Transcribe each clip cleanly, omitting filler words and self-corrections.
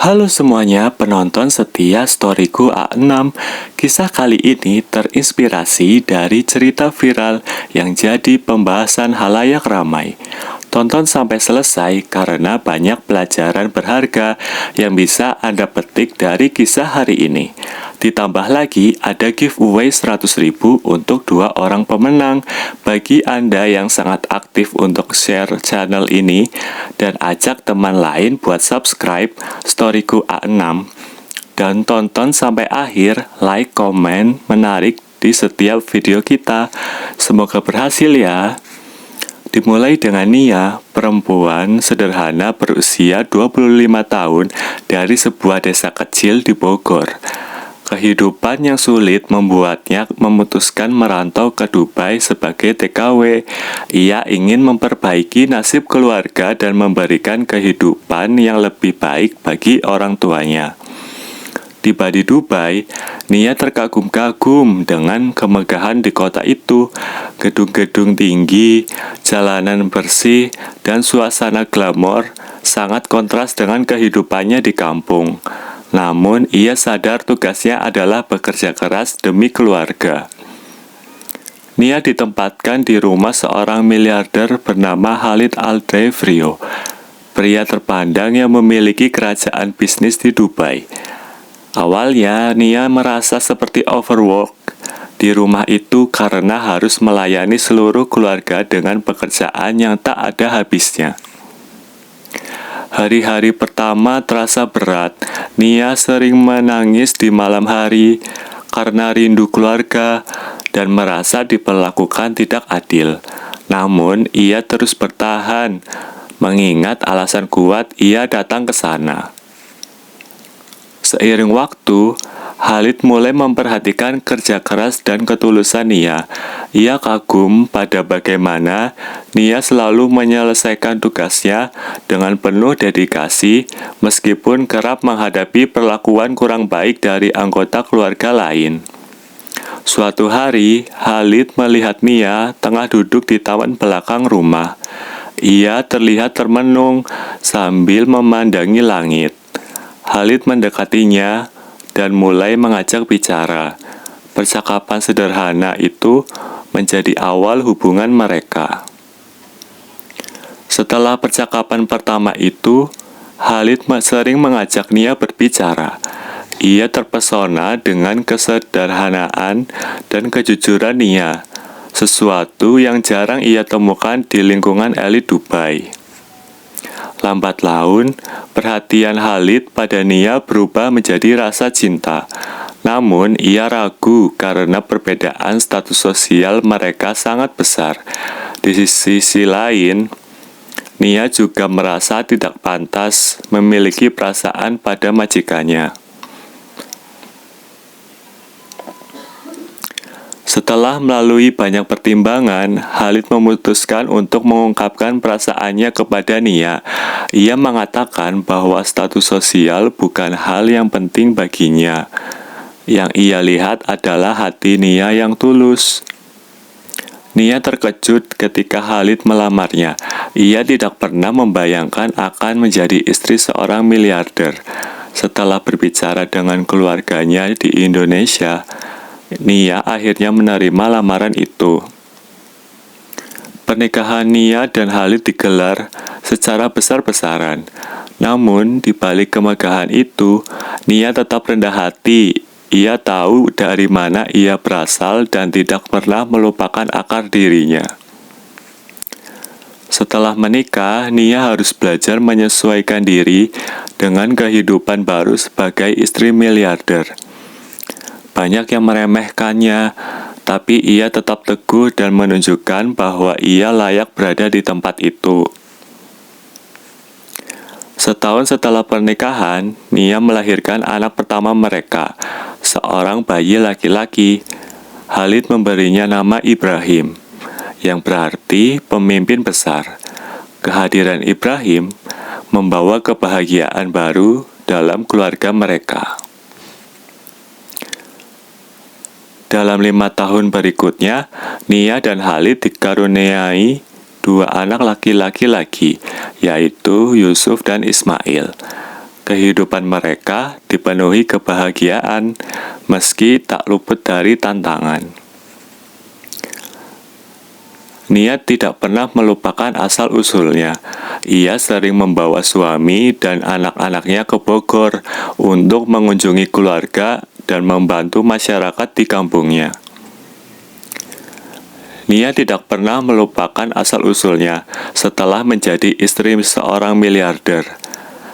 Halo semuanya, penonton setia Storyku A6. Kisah kali ini terinspirasi dari cerita viral yang jadi pembahasan halayak ramai. Tonton sampai selesai karena banyak pelajaran berharga yang bisa Anda petik dari kisah hari ini. Ditambah lagi ada giveaway 100.000 untuk 2 orang pemenang. Bagi Anda yang sangat aktif untuk share channel ini dan ajak teman lain buat subscribe Storyku A6 dan tonton sampai akhir, like, komen, menarik di setiap video kita. Semoga berhasil ya. Dimulai dengan Nia, perempuan sederhana berusia 25 tahun dari sebuah desa kecil di Bogor. Kehidupan yang sulit membuatnya memutuskan merantau ke Dubai sebagai TKW. Ia ingin memperbaiki nasib keluarga dan memberikan kehidupan yang lebih baik bagi orang tuanya. Tiba di Dubai, Nia terkagum-kagum dengan kemegahan di kota itu. Gedung-gedung tinggi, jalanan bersih, dan suasana glamor sangat kontras dengan kehidupannya di kampung. Namun, ia sadar tugasnya adalah bekerja keras demi keluarga. Nia ditempatkan di rumah seorang miliarder bernama Khalid Al-Devrio, pria terpandang yang memiliki kerajaan bisnis di Dubai. Awalnya, Nia merasa seperti overwork di rumah itu karena harus melayani seluruh keluarga dengan pekerjaan yang tak ada habisnya. Hari-hari pertama terasa berat. Nia sering menangis di malam hari karena rindu keluarga dan merasa diperlakukan tidak adil. Namun, ia terus bertahan, mengingat alasan kuat ia datang ke sana. Seiring waktu, Khalid mulai memperhatikan kerja keras dan ketulusan Nia. Ia kagum pada bagaimana Nia selalu menyelesaikan tugasnya dengan penuh dedikasi, meskipun kerap menghadapi perlakuan kurang baik dari anggota keluarga lain. Suatu hari, Khalid melihat Nia tengah duduk di taman belakang rumah. Ia terlihat termenung sambil memandangi langit. Khalid mendekatinya dan mulai mengajak bicara. Percakapan sederhana itu menjadi awal hubungan mereka. Setelah percakapan pertama itu, Khalid sering mengajak Nia berbicara. Ia terpesona dengan kesederhanaan dan kejujuran Nia, sesuatu yang jarang ia temukan di lingkungan elit Dubai. Lambat laun, perhatian Khalid pada Nia berubah menjadi rasa cinta. Namun, ia ragu karena perbedaan status sosial mereka sangat besar. Di sisi lain, Nia juga merasa tidak pantas memiliki perasaan pada majikannya. Setelah melalui banyak pertimbangan, Khalid memutuskan untuk mengungkapkan perasaannya kepada Nia. Ia mengatakan bahwa status sosial bukan hal yang penting baginya. Yang ia lihat adalah hati Nia yang tulus. Nia terkejut ketika Khalid melamarnya. Ia tidak pernah membayangkan akan menjadi istri seorang miliarder. Setelah berbicara dengan keluarganya di Indonesia, Nia akhirnya menerima lamaran itu. Pernikahan Nia dan Khalid digelar secara besar-besaran. Namun, di balik kemegahan itu, Nia tetap rendah hati. Ia tahu dari mana ia berasal dan tidak pernah melupakan akar dirinya. Setelah menikah, Nia harus belajar menyesuaikan diri dengan kehidupan baru sebagai istri miliarder. Banyak yang meremehkannya, tapi ia tetap teguh dan menunjukkan bahwa ia layak berada di tempat itu. Setahun setelah pernikahan, Nia melahirkan anak pertama mereka, seorang bayi laki-laki. Khalid memberinya nama Ibrahim, yang berarti pemimpin besar. Kehadiran Ibrahim membawa kebahagiaan baru dalam keluarga mereka. Dalam 5 tahun berikutnya, Nia dan Khalid dikaruniai 2 anak laki-laki lagi, yaitu Yusuf dan Ismail. Kehidupan mereka dipenuhi kebahagiaan, meski tak luput dari tantangan. Nia tidak pernah melupakan asal-usulnya. Ia sering membawa suami dan anak-anaknya ke Bogor untuk mengunjungi keluarga dan membantu masyarakat di kampungnya. Nia tidak pernah melupakan asal-usulnya setelah menjadi istri seorang miliarder.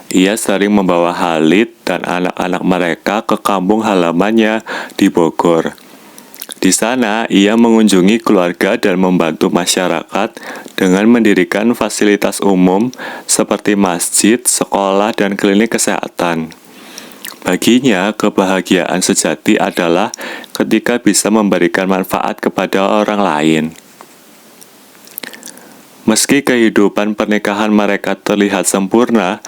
Ia sering membawa Khalid dan anak-anak mereka ke kampung halamannya di Bogor. Di sana, ia mengunjungi keluarga dan membantu masyarakat dengan mendirikan fasilitas umum seperti masjid, sekolah, dan klinik kesehatan. Baginya, kebahagiaan sejati adalah ketika bisa memberikan manfaat kepada orang lain. Meski kehidupan pernikahan mereka terlihat sempurna,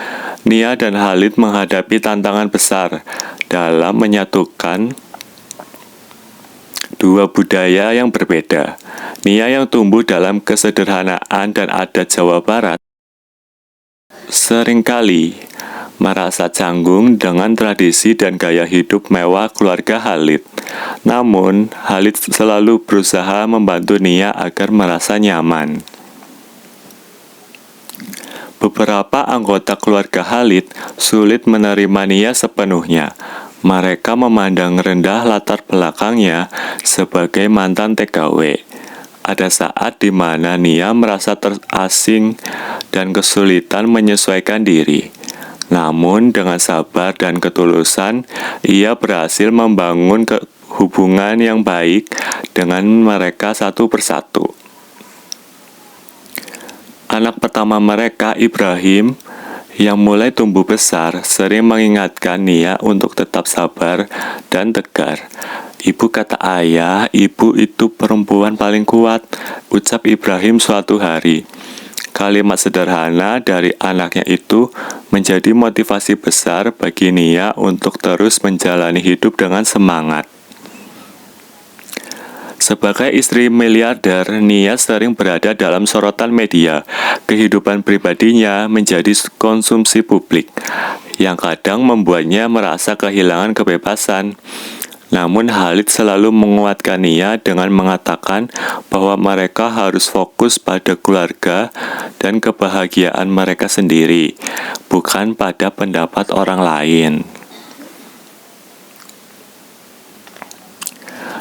Nia dan Khalid menghadapi tantangan besar dalam menyatukan dua budaya yang berbeda. Nia yang tumbuh dalam kesederhanaan dan adat Jawa Barat seringkali merasa canggung dengan tradisi dan gaya hidup mewah keluarga Khalid. Namun, Khalid selalu berusaha membantu Nia agar merasa nyaman. Beberapa anggota keluarga Khalid sulit menerima Nia sepenuhnya. Mereka memandang rendah latar belakangnya sebagai mantan TKW. Ada saat di mana Nia merasa terasing dan kesulitan menyesuaikan diri. Namun dengan sabar dan ketulusan, ia berhasil membangun hubungan yang baik dengan mereka satu persatu. Anak pertama mereka, Ibrahim, yang mulai tumbuh besar, sering mengingatkan Nia untuk tetap sabar dan tegar. "Ibu," kata ayah, "ibu itu perempuan paling kuat," ucap Ibrahim suatu hari. Kalimat sederhana dari anaknya itu menjadi motivasi besar bagi Nia untuk terus menjalani hidup dengan semangat. Sebagai istri miliarder, Nia sering berada dalam sorotan media. Kehidupan pribadinya menjadi konsumsi publik, yang kadang membuatnya merasa kehilangan kebebasan. Namun Khalid selalu menguatkan Nia dengan mengatakan bahwa mereka harus fokus pada keluarga dan kebahagiaan mereka sendiri, bukan pada pendapat orang lain.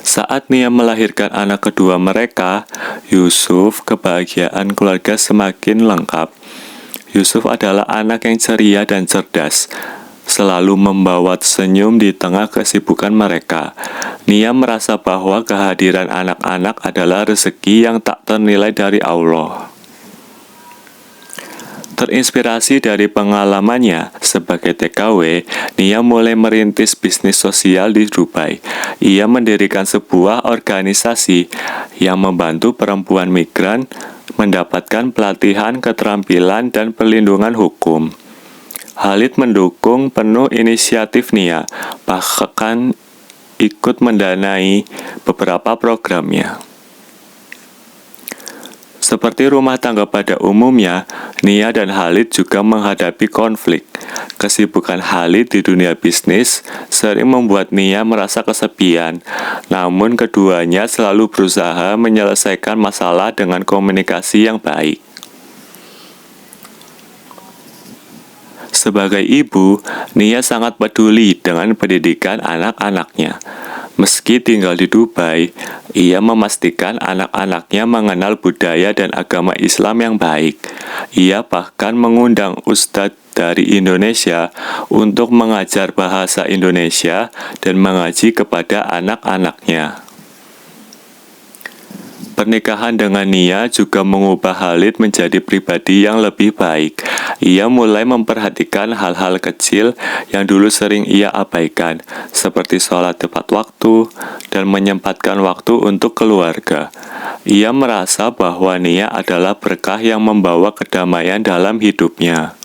Saat Nia melahirkan anak kedua mereka, Yusuf, kebahagiaan keluarga semakin lengkap. Yusuf adalah anak yang ceria dan cerdas, selalu membawa senyum di tengah kesibukan mereka. Nia merasa bahwa kehadiran anak-anak adalah rezeki yang tak ternilai dari Allah. Terinspirasi dari pengalamannya sebagai TKW, Nia mulai merintis bisnis sosial di Dubai. Ia mendirikan sebuah organisasi yang membantu perempuan migran mendapatkan pelatihan keterampilan dan perlindungan hukum. Khalid mendukung penuh inisiatif Nia, bahkan ikut mendanai beberapa programnya. Seperti rumah tangga pada umumnya, Nia dan Khalid juga menghadapi konflik. Kesibukan Khalid di dunia bisnis sering membuat Nia merasa kesepian, namun keduanya selalu berusaha menyelesaikan masalah dengan komunikasi yang baik. Sebagai ibu, Nia sangat peduli dengan pendidikan anak-anaknya. Meski tinggal di Dubai, ia memastikan anak-anaknya mengenal budaya dan agama Islam yang baik. Ia bahkan mengundang ustadz dari Indonesia untuk mengajar bahasa Indonesia dan mengaji kepada anak-anaknya. Pernikahan dengan Nia juga mengubah Khalid menjadi pribadi yang lebih baik. Ia mulai memperhatikan hal-hal kecil yang dulu sering ia abaikan, seperti sholat tepat waktu dan menyempatkan waktu untuk keluarga. Ia merasa bahwa Nia adalah berkah yang membawa kedamaian dalam hidupnya.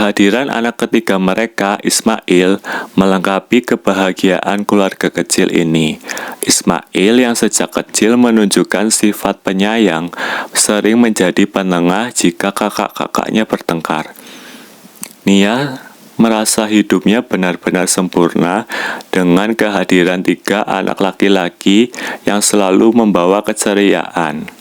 Kehadiran anak ketiga mereka, Ismail, melengkapi kebahagiaan keluarga kecil ini. Ismail yang sejak kecil menunjukkan sifat penyayang, sering menjadi penengah jika kakak-kakaknya bertengkar. Nia merasa hidupnya benar-benar sempurna dengan kehadiran 3 anak laki-laki yang selalu membawa keceriaan.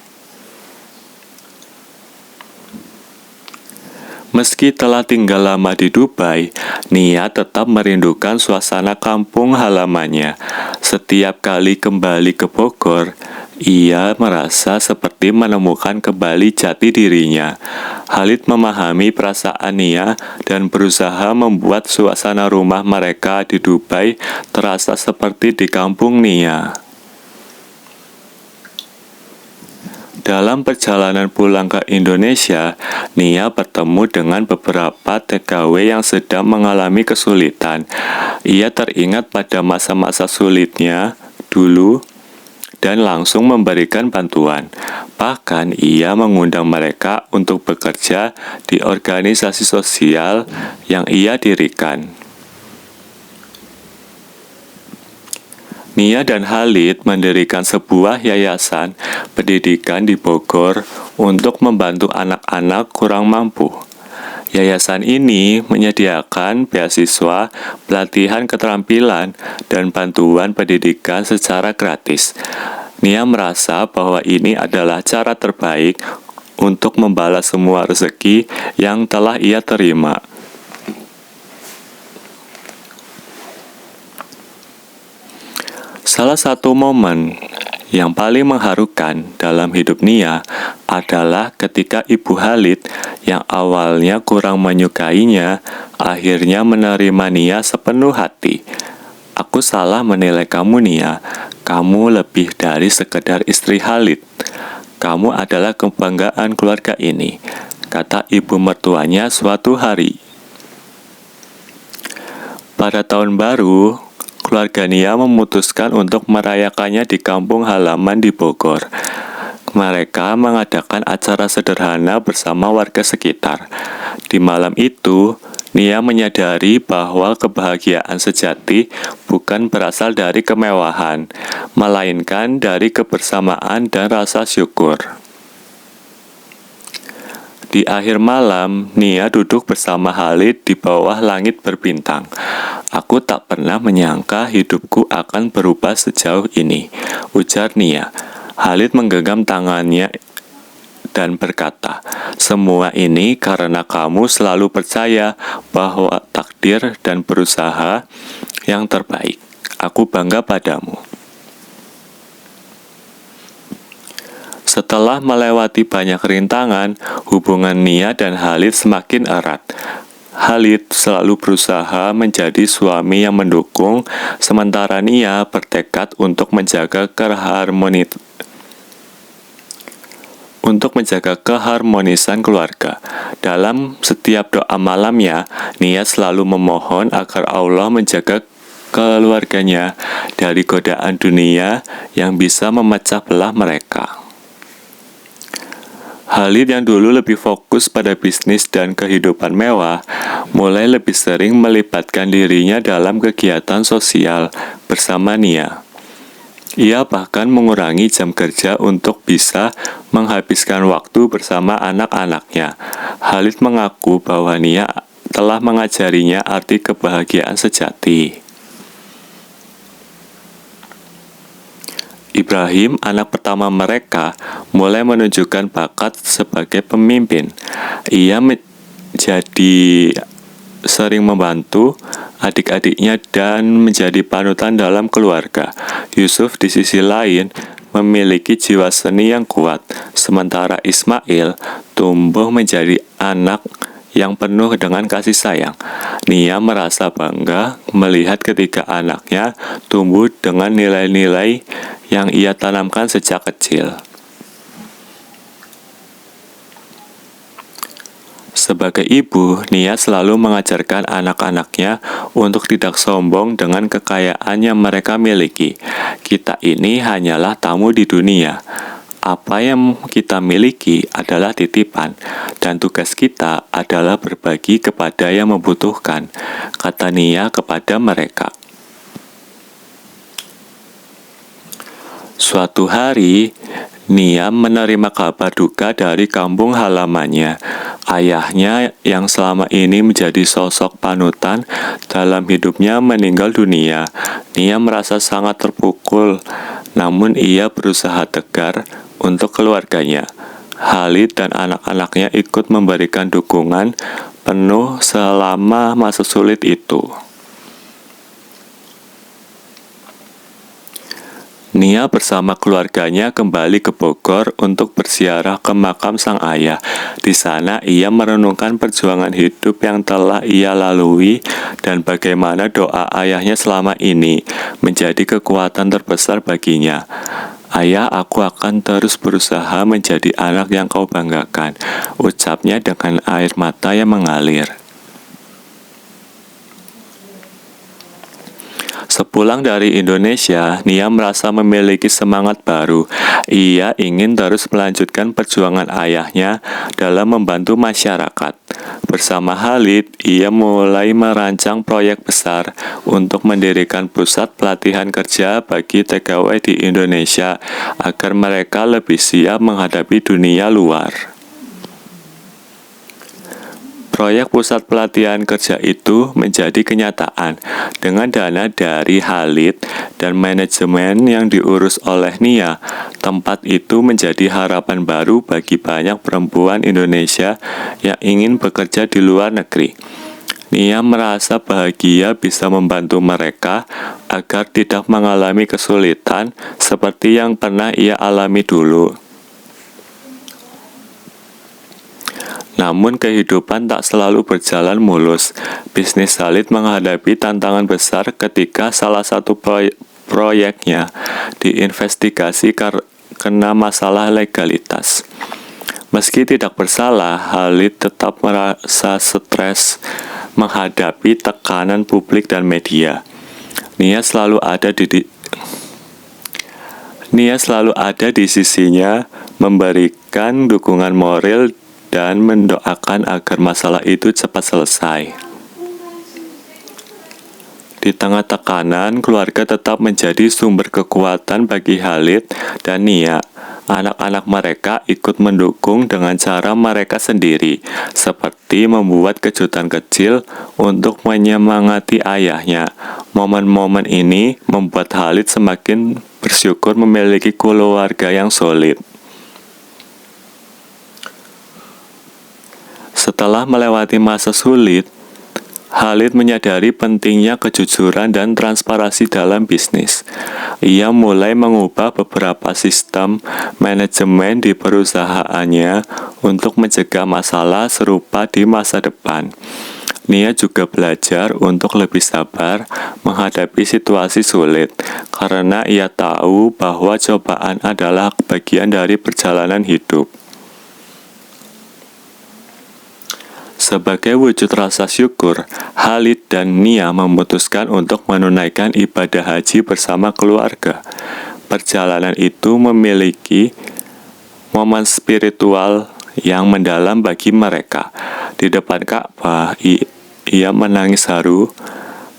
Meski telah tinggal lama di Dubai, Nia tetap merindukan suasana kampung halamannya. Setiap kali kembali ke Bogor, ia merasa seperti menemukan kembali jati dirinya. Khalid memahami perasaan Nia dan berusaha membuat suasana rumah mereka di Dubai terasa seperti di kampung Nia. Dalam perjalanan pulang ke Indonesia, Nia bertemu dengan beberapa TKW yang sedang mengalami kesulitan. Ia teringat pada masa-masa sulitnya dulu dan langsung memberikan bantuan. Bahkan ia mengundang mereka untuk bekerja di organisasi sosial yang ia dirikan. Nia dan Khalid mendirikan sebuah yayasan pendidikan di Bogor untuk membantu anak-anak kurang mampu. Yayasan ini menyediakan beasiswa, pelatihan keterampilan, dan bantuan pendidikan secara gratis. Nia merasa bahwa ini adalah cara terbaik untuk membalas semua rezeki yang telah ia terima. Salah satu momen yang paling mengharukan dalam hidup Nia adalah ketika ibu Khalid yang awalnya kurang menyukainya, akhirnya menerima Nia sepenuh hati. "Aku salah menilai kamu, Nia. Kamu lebih dari sekedar istri Khalid. Kamu adalah kebanggaan keluarga ini," kata ibu mertuanya suatu hari. Pada tahun baru, keluarga Nia memutuskan untuk merayakannya di kampung halaman di Bogor. Mereka mengadakan acara sederhana bersama warga sekitar. Di malam itu, Nia menyadari bahwa kebahagiaan sejati bukan berasal dari kemewahan, melainkan dari kebersamaan dan rasa syukur. Di akhir malam, Nia duduk bersama Khalid di bawah langit berbintang. "Aku tak pernah menyangka hidupku akan berubah sejauh ini," ujar Nia. Khalid menggenggam tangannya dan berkata, "Semua ini karena kamu selalu percaya bahwa takdir dan berusaha yang terbaik. Aku bangga padamu." Setelah melewati banyak rintangan, hubungan Nia dan Khalid semakin erat. Khalid selalu berusaha menjadi suami yang mendukung, sementara Nia bertekad untuk menjaga keharmonisan keluarga. Dalam setiap doa malamnya, Nia selalu memohon agar Allah menjaga keluarganya dari godaan dunia yang bisa memecah belah mereka. Khalid yang dulu lebih fokus pada bisnis dan kehidupan mewah, mulai lebih sering melibatkan dirinya dalam kegiatan sosial bersama Nia. Ia bahkan mengurangi jam kerja untuk bisa menghabiskan waktu bersama anak-anaknya. Khalid mengaku bahwa Nia telah mengajarinya arti kebahagiaan sejati. Ibrahim, anak pertama mereka, mulai menunjukkan bakat sebagai pemimpin. Ia menjadi sering membantu adik-adiknya dan menjadi panutan dalam keluarga. Yusuf di sisi lain memiliki jiwa seni yang kuat, sementara Ismail tumbuh menjadi anak yang penuh dengan kasih sayang. Nia merasa bangga melihat ketiga anaknya tumbuh dengan nilai-nilai yang ia tanamkan sejak kecil. Sebagai ibu, Nia selalu mengajarkan anak-anaknya untuk tidak sombong dengan kekayaan yang mereka miliki. "Kita ini hanyalah tamu di dunia. Apa yang kita miliki adalah titipan, dan tugas kita adalah berbagi kepada yang membutuhkan, kata Nia kepada mereka. Suatu hari, Nia menerima kabar duka dari kampung halamannya. Ayahnya yang selama ini menjadi sosok panutan dalam hidupnya meninggal dunia. Nia merasa sangat terpukul, namun ia berusaha tegar untuk keluarganya. Khalid dan anak-anaknya ikut memberikan dukungan penuh selama masa sulit itu. Nia bersama keluarganya kembali ke Bogor untuk berziarah ke makam sang ayah. Di sana ia merenungkan perjuangan hidup yang telah ia lalui dan bagaimana doa ayahnya selama ini menjadi kekuatan terbesar baginya. Ayah, aku akan terus berusaha menjadi anak yang kau banggakan, ucapnya dengan air mata yang mengalir. Sepulang dari Indonesia, Nia merasa memiliki semangat baru. Ia ingin terus melanjutkan perjuangan ayahnya dalam membantu masyarakat. Bersama Khalid, ia mulai merancang proyek besar untuk mendirikan pusat pelatihan kerja bagi TKW di Indonesia agar mereka lebih siap menghadapi dunia luar. Proyek pusat pelatihan kerja itu menjadi kenyataan dengan dana dari Khalid dan manajemen yang diurus oleh Nia. Tempat itu menjadi harapan baru bagi banyak perempuan Indonesia yang ingin bekerja di luar negeri. Nia merasa bahagia bisa membantu mereka agar tidak mengalami kesulitan seperti yang pernah ia alami dulu. Namun kehidupan tak selalu berjalan mulus. Bisnis Khalid menghadapi tantangan besar ketika salah satu proyeknya diinvestigasi karena masalah legalitas. Meski tidak bersalah, Khalid tetap merasa stres menghadapi tekanan publik dan media. Nia selalu ada di sisinya, memberikan dukungan moral dan mendoakan agar masalah itu cepat selesai. Di tengah tekanan, keluarga tetap menjadi sumber kekuatan bagi Khalid dan Nia. Anak-anak mereka ikut mendukung dengan cara mereka sendiri, seperti membuat kejutan kecil untuk menyemangati ayahnya. Momen-momen ini membuat Khalid semakin bersyukur memiliki keluarga yang solid. Setelah melewati masa sulit, Khalid menyadari pentingnya kejujuran dan transparansi dalam bisnis. Ia mulai mengubah beberapa sistem manajemen di perusahaannya untuk mencegah masalah serupa di masa depan. Nia juga belajar untuk lebih sabar menghadapi situasi sulit, karena ia tahu bahwa cobaan adalah bagian dari perjalanan hidup. Sebagai wujud rasa syukur, Khalid dan Nia memutuskan untuk menunaikan ibadah haji bersama keluarga. Perjalanan itu memiliki momen spiritual yang mendalam bagi mereka. Di depan Ka'bah, ia menangis haru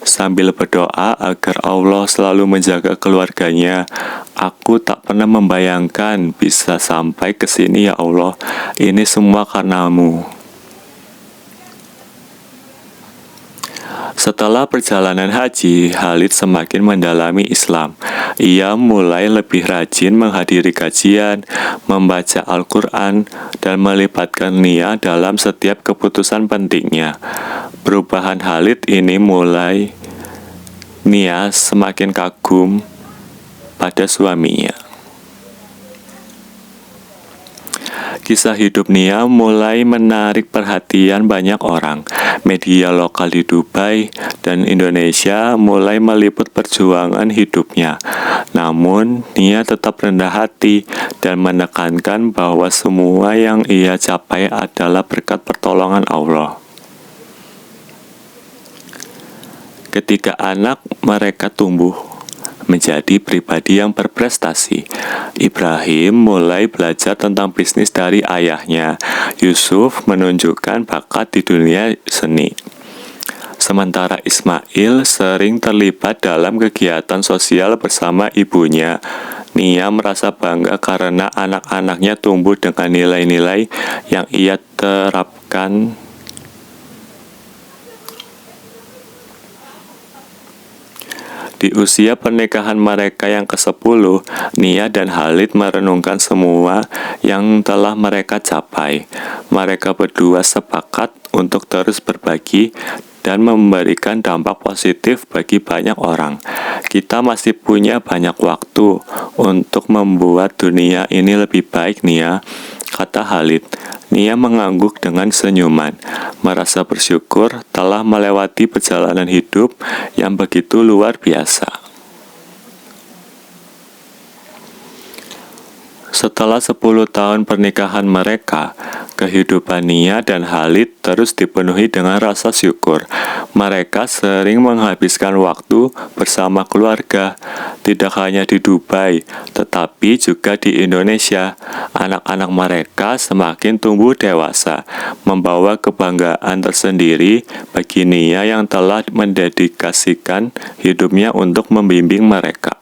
sambil berdoa agar Allah selalu menjaga keluarganya. Aku tak pernah membayangkan bisa sampai ke sini, ya Allah. Ini semua karena-Mu. Setelah perjalanan haji, Khalid semakin mendalami Islam. Ia mulai lebih rajin menghadiri kajian, membaca Al-Quran, dan melibatkan Nia dalam setiap keputusan pentingnya. Perubahan Khalid ini mulai Nia semakin kagum pada suaminya. Kisah hidup Nia mulai menarik perhatian banyak orang. Media lokal di Dubai dan Indonesia mulai meliput perjuangan hidupnya. Namun, Nia tetap rendah hati dan menekankan bahwa semua yang ia capai adalah berkat pertolongan Allah. Ketika anak mereka tumbuh, menjadi pribadi yang berprestasi. Ibrahim mulai belajar tentang bisnis dari ayahnya. Yusuf menunjukkan bakat di dunia seni. Sementara Ismail sering terlibat dalam kegiatan sosial bersama ibunya. Nia merasa bangga karena anak-anaknya tumbuh dengan nilai-nilai yang ia terapkan. Di usia pernikahan mereka yang ke-10, Nia dan Khalid merenungkan semua yang telah mereka capai. Mereka berdua sepakat untuk terus berbagi dan memberikan dampak positif bagi banyak orang. Kita masih punya banyak waktu untuk membuat dunia ini lebih baik, Nia, kata Khalid. Nia mengangguk dengan senyuman, merasa bersyukur telah melewati perjalanan hidup yang begitu luar biasa. Setelah 10 tahun pernikahan mereka, kehidupan Nia dan Khalid terus dipenuhi dengan rasa syukur. Mereka sering menghabiskan waktu bersama keluarga, tidak hanya di Dubai, tetapi juga di Indonesia. Anak-anak mereka semakin tumbuh dewasa, membawa kebanggaan tersendiri bagi Nia yang telah mendedikasikan hidupnya untuk membimbing mereka.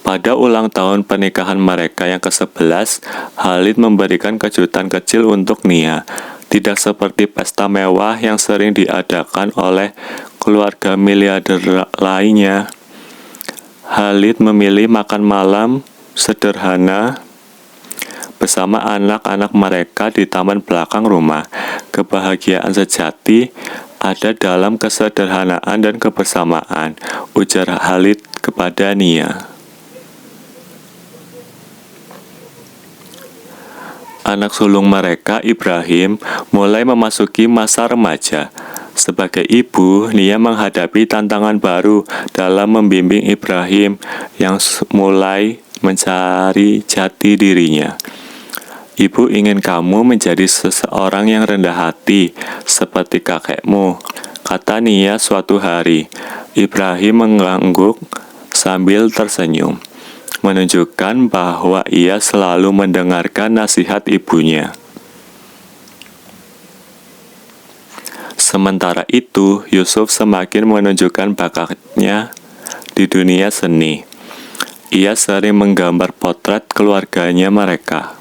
Pada ulang tahun pernikahan mereka yang ke-11, Khalid memberikan kejutan kecil untuk Nia. Tidak seperti pesta mewah yang sering diadakan oleh keluarga miliarder lainnya. Khalid memilih makan malam sederhana bersama anak-anak mereka di taman belakang rumah. Kebahagiaan sejati ada dalam kesederhanaan dan kebersamaan, ujar Khalid kepada Nia. Anak sulung mereka, Ibrahim, mulai memasuki masa remaja. Sebagai ibu, Nia menghadapi tantangan baru dalam membimbing Ibrahim yang mulai mencari jati dirinya. Ibu ingin kamu menjadi seseorang yang rendah hati, seperti kakekmu, kata Nia suatu hari. Ibrahim mengangguk sambil tersenyum, menunjukkan bahwa ia selalu mendengarkan nasihat ibunya. Sementara itu, Yusuf semakin menunjukkan bakatnya di dunia seni. Ia sering menggambar potret keluarganya mereka,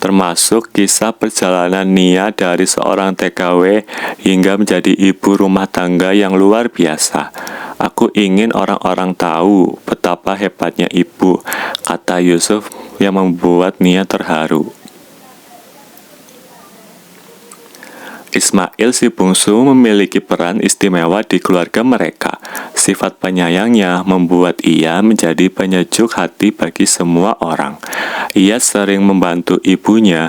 termasuk kisah perjalanan Nia dari seorang TKW hingga menjadi ibu rumah tangga yang luar biasa. Aku ingin orang-orang tahu betapa hebatnya ibu, kata Yusuf yang membuat Nia terharu. Ismail si bungsu memiliki peran istimewa di keluarga mereka. Sifat penyayangnya membuat ia menjadi penyejuk hati bagi semua orang. Ia sering membantu ibunya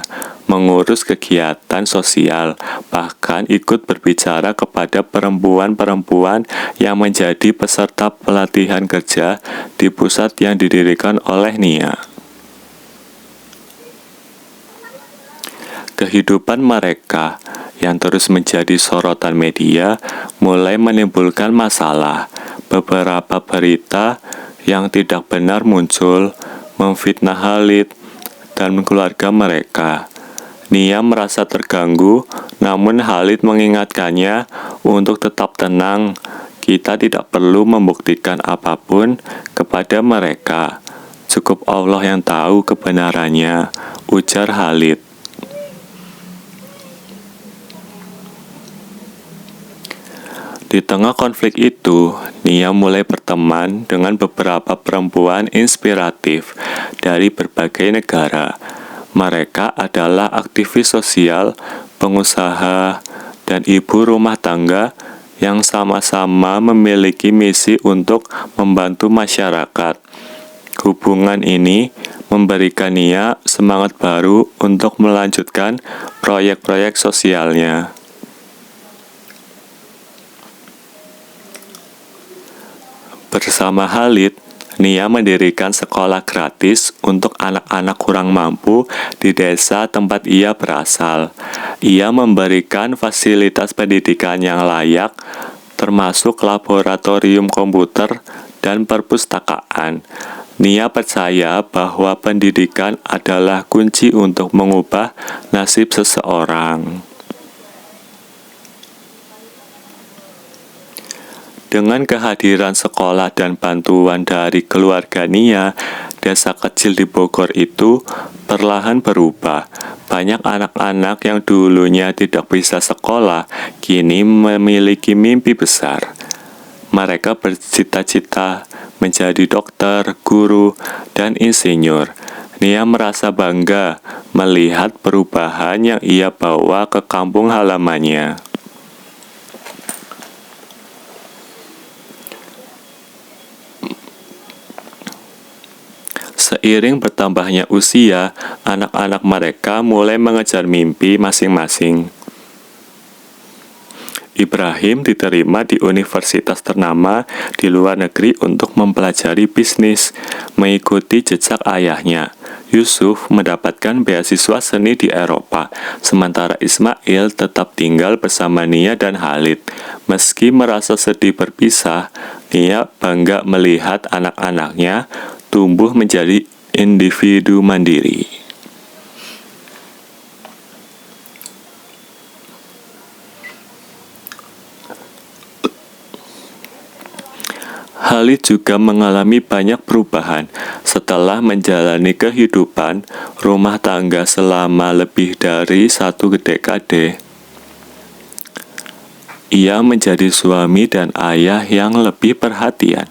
mengurus kegiatan sosial, bahkan ikut berbicara kepada perempuan-perempuan yang menjadi peserta pelatihan kerja di pusat yang didirikan oleh Nia. Kehidupan mereka yang terus menjadi sorotan media mulai menimbulkan masalah. Beberapa berita yang tidak benar muncul, memfitnah Khalid dan keluarga mereka. Nia merasa terganggu, namun Khalid mengingatkannya untuk tetap tenang. Kita tidak perlu membuktikan apapun kepada mereka. Cukup Allah yang tahu kebenarannya, ujar Khalid. Di tengah konflik itu, Nia mulai berteman dengan beberapa perempuan inspiratif dari berbagai negara. Mereka adalah aktivis sosial, pengusaha, dan ibu rumah tangga yang sama-sama memiliki misi untuk membantu masyarakat. Hubungan ini memberikan Nia semangat baru untuk melanjutkan proyek-proyek sosialnya. Bersama Khalid, Nia mendirikan sekolah gratis untuk anak-anak kurang mampu di desa tempat ia berasal. Ia memberikan fasilitas pendidikan yang layak, termasuk laboratorium komputer dan perpustakaan. Nia percaya bahwa pendidikan adalah kunci untuk mengubah nasib seseorang. Dengan kehadiran sekolah dan bantuan dari keluarga Nia, desa kecil di Bogor itu perlahan berubah. Banyak anak-anak yang dulunya tidak bisa sekolah, kini memiliki mimpi besar. Mereka bercita-cita menjadi dokter, guru, dan insinyur. Nia merasa bangga melihat perubahan yang ia bawa ke kampung halamannya. Seiring bertambahnya usia, anak-anak mereka mulai mengejar mimpi masing-masing. Ibrahim diterima di universitas ternama di luar negeri untuk mempelajari bisnis, mengikuti jejak ayahnya. Yusuf mendapatkan beasiswa seni di Eropa, sementara Ismail tetap tinggal bersama Nia dan Khalid. Meski merasa sedih berpisah, Nia bangga melihat anak-anaknya tumbuh menjadi individu mandiri. Khalid juga mengalami banyak perubahan setelah menjalani kehidupan rumah tangga selama lebih dari 1 dekade. Ia menjadi suami dan ayah yang lebih perhatian.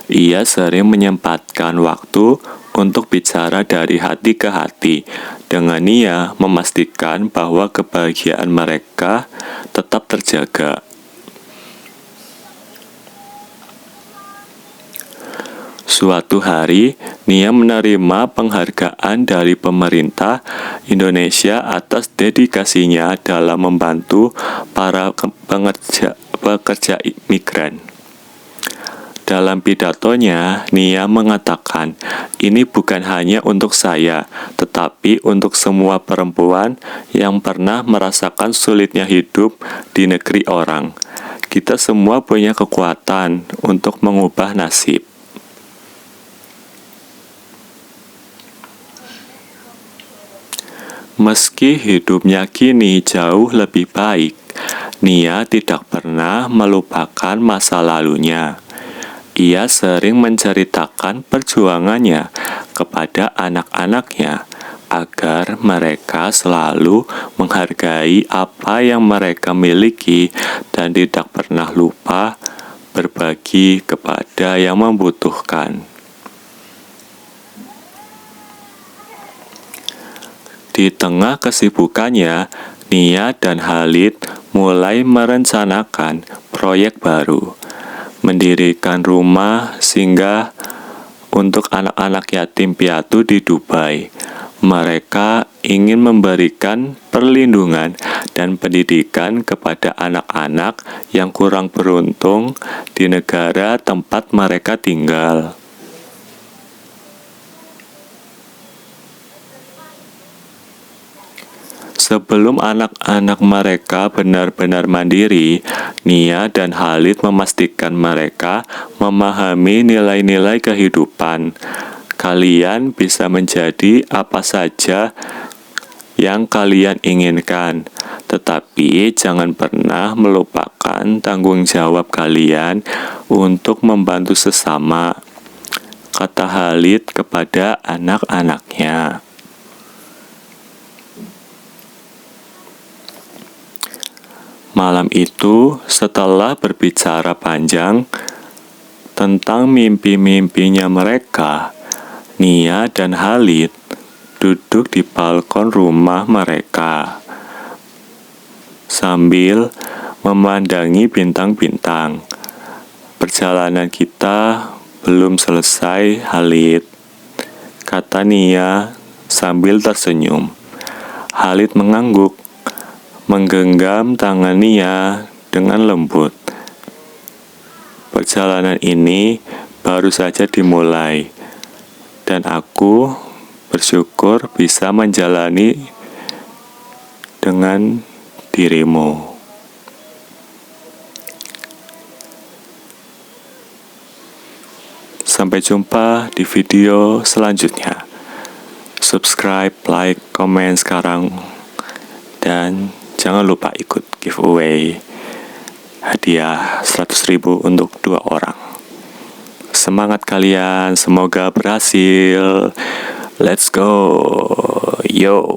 Ia sering menyempatkan waktu untuk bicara dari hati ke hati. Dengan Nia memastikan bahwa kebahagiaan mereka tetap terjaga. Suatu hari, Nia menerima penghargaan dari pemerintah Indonesia atas dedikasinya dalam membantu para pekerja migran. Dalam pidatonya, Nia mengatakan, "Ini bukan hanya untuk saya, tetapi untuk semua perempuan yang pernah merasakan sulitnya hidup di negeri orang. Kita semua punya kekuatan untuk mengubah nasib." Meski hidupnya kini jauh lebih baik, Nia tidak pernah melupakan masa lalunya. Ia sering menceritakan perjuangannya kepada anak-anaknya agar mereka selalu menghargai apa yang mereka miliki dan tidak pernah lupa berbagi kepada yang membutuhkan. Di tengah kesibukannya, Nia dan Khalid mulai merencanakan proyek baru, mendirikan rumah singgah untuk anak-anak yatim piatu di Dubai. Mereka ingin memberikan perlindungan dan pendidikan kepada anak-anak yang kurang beruntung di negara tempat mereka tinggal. Sebelum anak-anak mereka benar-benar mandiri, Nia dan Khalid memastikan mereka memahami nilai-nilai kehidupan. Kalian bisa menjadi apa saja yang kalian inginkan, tetapi jangan pernah melupakan tanggung jawab kalian untuk membantu sesama, kata Khalid kepada anak-anaknya. Malam itu, setelah berbicara panjang tentang mimpi-mimpinya mereka, Nia dan Khalid duduk di balkon rumah mereka sambil memandangi bintang-bintang. "Perjalanan kita belum selesai, Khalid," kata Nia sambil tersenyum. Khalid mengangguk, menggenggam tangan Nia dengan lembut. "Perjalanan ini baru saja dimulai, dan aku bersyukur bisa menjalani dengan dirimu." Sampai jumpa di video selanjutnya. Subscribe, like, komen sekarang. Dan jangan lupa ikut giveaway hadiah 100.000 untuk 2 orang. Semangat kalian, semoga berhasil. Let's go. Yo.